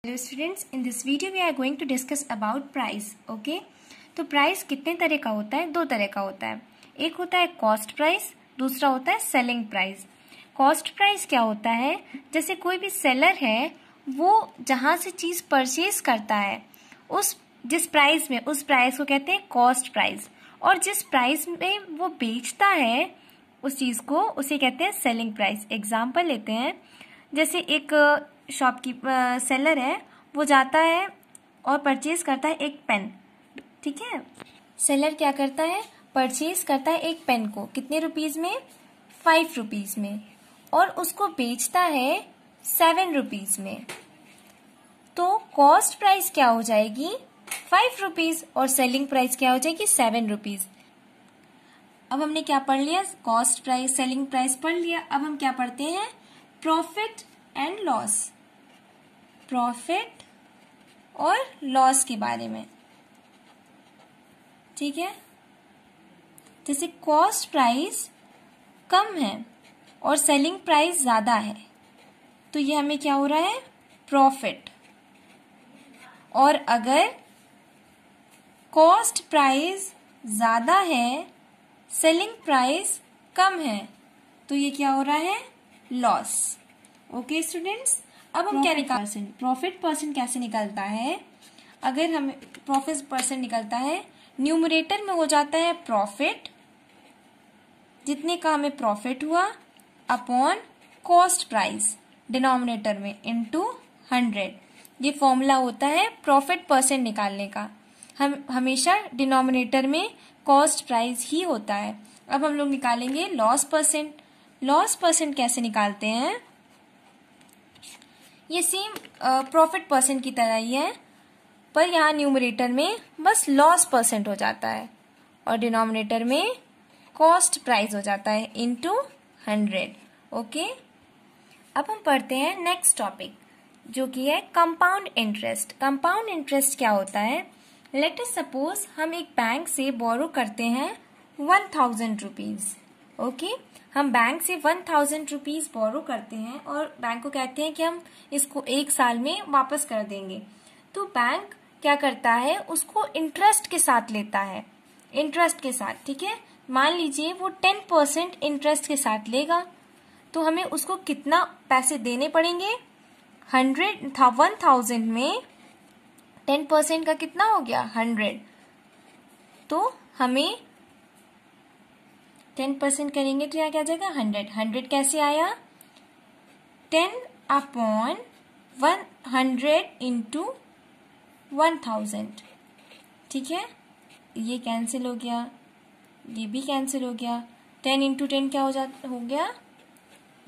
Hello students, in this video we are going to discuss about price. Okay? तो price कितने तरह का होता है? दो तरह का होता है. एक होता है कॉस्ट प्राइस, दूसरा होता है सेलिंग प्राइस. कॉस्ट प्राइस क्या होता है? जैसे कोई भी सेलर है वो जहां से चीज परचेज करता है जिस प्राइस में, उस प्राइस को कहते हैं कॉस्ट प्राइस. और जिस प्राइस में वो बेचता है उस चीज को, उसे कहते हैं सेलिंग प्राइस. एग्जाम्पल लेते हैं, जैसे एक शॉपकीपर सेलर है, वो जाता है और परचेज करता है एक पेन. ठीक है, सेलर क्या करता है? परचेज करता है एक पेन को कितने रुपीज में? 5 रुपीज में, और उसको बेचता है 7 रुपीज में. तो कॉस्ट प्राइस क्या हो जाएगी? 5 रुपीज, और सेलिंग प्राइस क्या हो जाएगी? 7 रुपीज. अब हमने क्या पढ़ लिया? कॉस्ट प्राइस, सेलिंग प्राइस पढ़ लिया. अब हम क्या पढ़ते हैं? Profit and loss. प्रॉफिट और लॉस के बारे में. ठीक है, जैसे कॉस्ट प्राइस कम है और सेलिंग प्राइस ज्यादा है, तो ये हमें क्या हो रहा है? प्रॉफिट. और अगर कॉस्ट प्राइस ज्यादा है, सेलिंग प्राइस कम है, तो ये क्या हो रहा है? लॉस. ओके स्टूडेंट्स, अब हम क्या निकाल प्रॉफिट परसेंट कैसे निकलता है? अगर हमें प्रॉफिट परसेंट निकलता है, न्यूमरेटर में हो जाता है प्रॉफिट, जितने का हमें प्रॉफिट हुआ, अपॉन कॉस्ट प्राइस डिनोमिनेटर में इनटू 100. ये फॉर्मूला होता है प्रॉफिट परसेंट निकालने का. हम हमेशा डिनोमिनेटर में कॉस्ट प्राइस ही होता है. अब हम लोग निकालेंगे लॉस परसेंट. लॉस परसेंट कैसे निकालते हैं? ये सेम प्रॉफिट परसेंट की तरह ही है, पर यहाँ न्यूमरेटर में बस लॉस परसेंट हो जाता है और डिनोमिनेटर में कॉस्ट प्राइस हो जाता है इनटू 100. ओके, अब हम पढ़ते हैं नेक्स्ट टॉपिक, जो कि है कंपाउंड इंटरेस्ट. कंपाउंड इंटरेस्ट क्या होता है? लेट अस सपोज हम एक बैंक से बोरो करते हैं 1000 रुपीज. ओके, हम बैंक से 1000 रुपीज बोरो करते हैं और बैंक को कहते हैं कि हम इसको 1 साल में वापस कर देंगे. तो बैंक क्या करता है? उसको इंटरेस्ट के साथ लेता है. इंटरेस्ट के साथ, ठीक है. मान लीजिए वो 10% इंटरेस्ट के साथ लेगा, तो हमें उसको कितना पैसे देने पड़ेंगे? 1000 में 10% का कितना हो गया? 100. तो हमें 10% करेंगे तो यहाँ क्या आ जाएगा? 100. 100 कैसे आया? 10 अपॉन 100 इंटू 1000. ठीक है, ये कैंसिल हो गया, ये भी कैंसिल हो गया. 10 इंटू 10 क्या हो गया?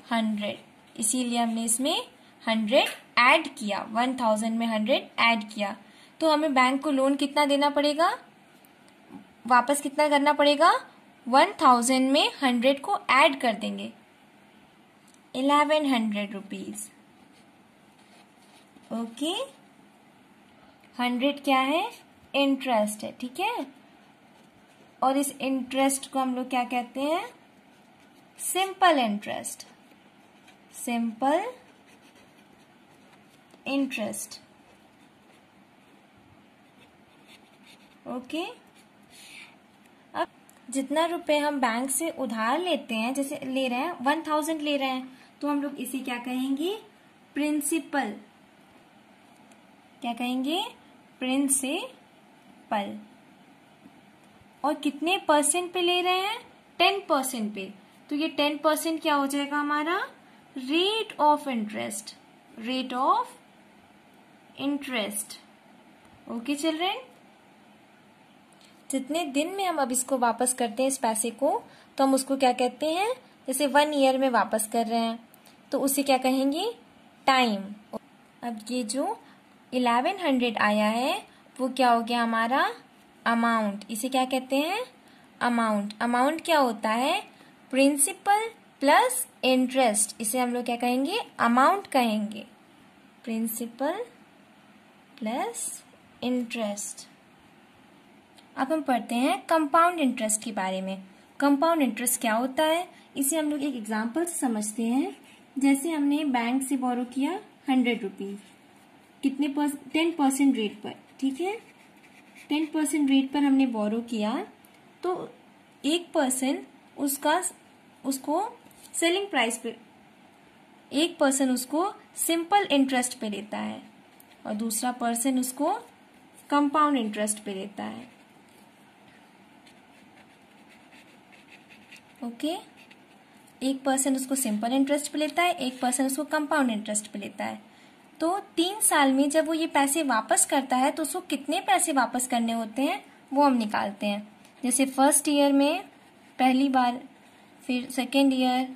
100. इसीलिए हमने इसमें 100 ऐड किया. 1000 में 100 ऐड किया. तो हमें बैंक को लोन कितना देना पड़ेगा? वापस कितना करना पड़ेगा? 1000 में 100 को ऐड कर देंगे, 1100 रुपीज. ओके, 100 क्या है? इंटरेस्ट है. ठीक है, और इस इंटरेस्ट को हम लोग क्या कहते हैं? Simple interest. Simple interest. Okay, अब जितना रुपए हम बैंक से उधार लेते हैं, जैसे ले रहे हैं 1000 ले रहे हैं, तो हम लोग इसे क्या कहेंगे? प्रिंसिपल. क्या कहेंगे? प्रिंसिपल. और कितने परसेंट पे ले रहे हैं? 10% पे. तो ये 10% क्या हो जाएगा हमारा? Rate of interest. Rate of interest. Okay children, जितने दिन में हम अब इसको वापस करते हैं इस पैसे को, तो हम उसको क्या कहते हैं? जैसे 1 ईयर में वापस कर रहे हैं, तो उसे क्या कहेंगे? टाइम. अब ये जो 1100 आया है, वो क्या हो गया हमारा? अमाउंट. इसे क्या कहते हैं? अमाउंट. अमाउंट क्या होता है? Principal plus interest. इसे हम लोग क्या कहेंगे? अमाउंट कहेंगे. Principal plus interest. अब हम पढ़ते हैं कंपाउंड इंटरेस्ट के बारे में. कंपाउंड इंटरेस्ट क्या होता है? इसे हम लोग एक एग्जाम्पल से समझते हैं. जैसे हमने बैंक से बोरो किया 100 रुपीज, कितने 10% रेट पर, ठीक है। 10% रेट पर हमने बोरो किया तो 1% उसको सेलिंग प्राइस पे, 1% उसको सिंपल इंटरेस्ट पे लेता है और दूसरा पर्सन उसको कंपाउंड इंटरेस्ट पे लेता है। ओके, 1% उसको सिंपल इंटरेस्ट पे लेता है, 1% उसको कंपाउंड इंटरेस्ट पे लेता है। तो 3 साल में जब वो ये पैसे वापस करता है तो उसको कितने पैसे वापस करने होते हैं वो हम निकालते हैं। जैसे फर्स्ट ईयर में पहली बार, फिर सेकेंड ईयर,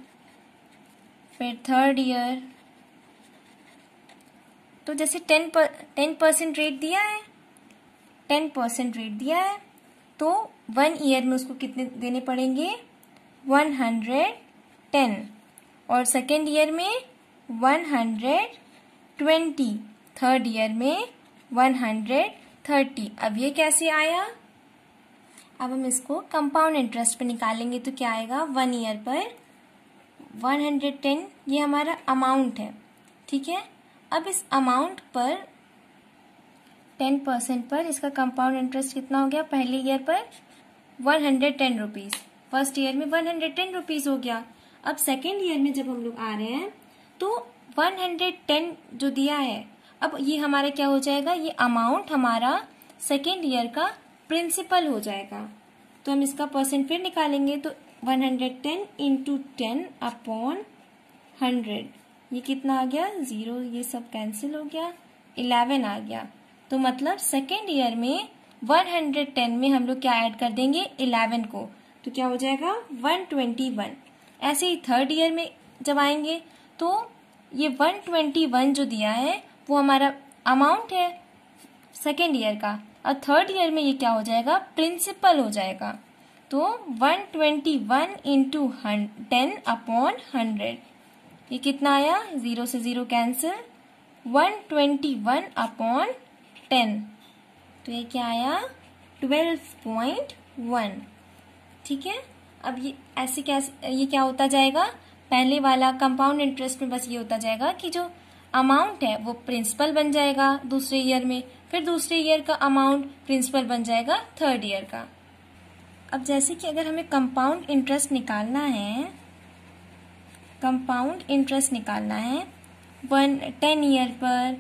फिर थर्ड ईयर। तो जैसे 10% रेट दिया है, 10% रेट दिया है तो 1 ईयर में उसको कितने देने पड़ेंगे, 110, और सेकेंड ईयर में 120, थर्ड ईयर में 130। अब ये कैसे आया, अब हम इसको कंपाउंड इंटरेस्ट पे निकालेंगे तो क्या आएगा, 1 ईयर पर 110, ये हमारा अमाउंट है, ठीक है। अब इस अमाउंट पर 10% पर इसका कंपाउंड इंटरेस्ट कितना हो गया, पहले ईयर पर 110 रुपीज, फर्स्ट ईयर में 110 रुपीज हो गया। अब सेकेंड ईयर में जब हम लोग आ रहे हैं तो 110 जो दिया है, अब ये हमारा क्या हो जाएगा, ये अमाउंट हमारा सेकेंड ईयर का प्रिंसिपल हो जाएगा। तो हम इसका परसेंट फिर निकालेंगे तो 110 इंटू 10 अपॉन 100, ये कितना आ गया, 0, ये सब कैंसिल हो गया, 11 आ गया। तो मतलब सेकेंड ईयर में 110 में हम लोग क्या ऐड कर देंगे, 11 को, तो क्या हो जाएगा 121। ऐसे ही थर्ड ईयर में जब आएंगे तो ये 121 जो दिया है वो हमारा अमाउंट है सेकेंड ईयर का, और थर्ड ईयर में ये क्या हो जाएगा, प्रिंसिपल हो जाएगा। तो 121 इंटू 10 अपॉन 100, ये कितना आया, 0 से 0 कैंसिल, 121 अपॉन 10, तो ये क्या आया, 12.1, ठीक है। अब ये ऐसे कैसे, ये क्या होता जाएगा, पहले वाला कंपाउंड इंटरेस्ट में बस ये होता जाएगा कि जो अमाउंट है वो प्रिंसिपल बन जाएगा दूसरे ईयर में, फिर दूसरे ईयर का अमाउंट प्रिंसिपल बन जाएगा थर्ड ईयर का। अब जैसे कि अगर हमें कंपाउंड इंटरेस्ट निकालना है, कंपाउंड इंटरेस्ट निकालना है 10 ईयर पर,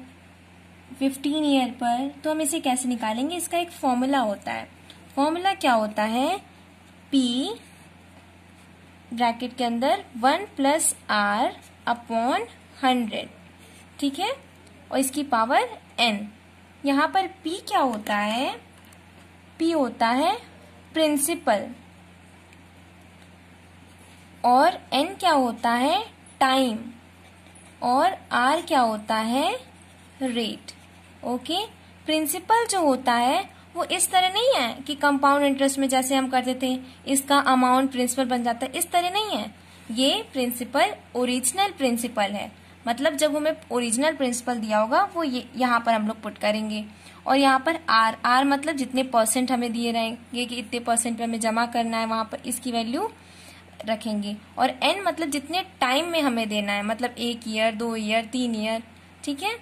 15 ईयर पर, तो हम इसे कैसे निकालेंगे, इसका एक फॉर्मूला होता है। फॉर्मूला क्या होता है, P ब्रैकेट के अंदर 1 प्लस R अपॉन 100, ठीक है, और इसकी पावर n। यहाँ पर P क्या होता है, P होता है प्रिंसिपल, और n क्या होता है, टाइम, और R क्या होता है, रेट। ओके, प्रिंसिपल जो होता है वो इस तरह नहीं है कि कंपाउंड इंटरेस्ट में जैसे हम करते थे इसका अमाउंट प्रिंसिपल बन जाता है, इस तरह नहीं है। ये प्रिंसिपल ओरिजिनल प्रिंसिपल है, मतलब जब हमें ओरिजिनल प्रिंसिपल दिया होगा वो ये यहाँ पर हम लोग पुट करेंगे, और यहाँ पर आर मतलब जितने परसेंट हमें दिए रहेंगे कि इतने परसेंट पे हमें जमा करना है, वहां पर इसकी वैल्यू रखेंगे, और एन मतलब जितने टाइम में हमें देना है, मतलब 1 ईयर, 2 ईयर, 3 ईयर, ठीक है।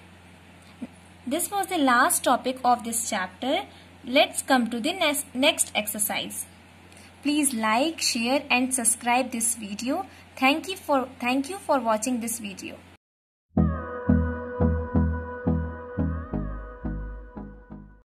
This was the last topic of this chapter. Let's come to the next exercise. Please like, share and subscribe this video. Thank you for watching this video.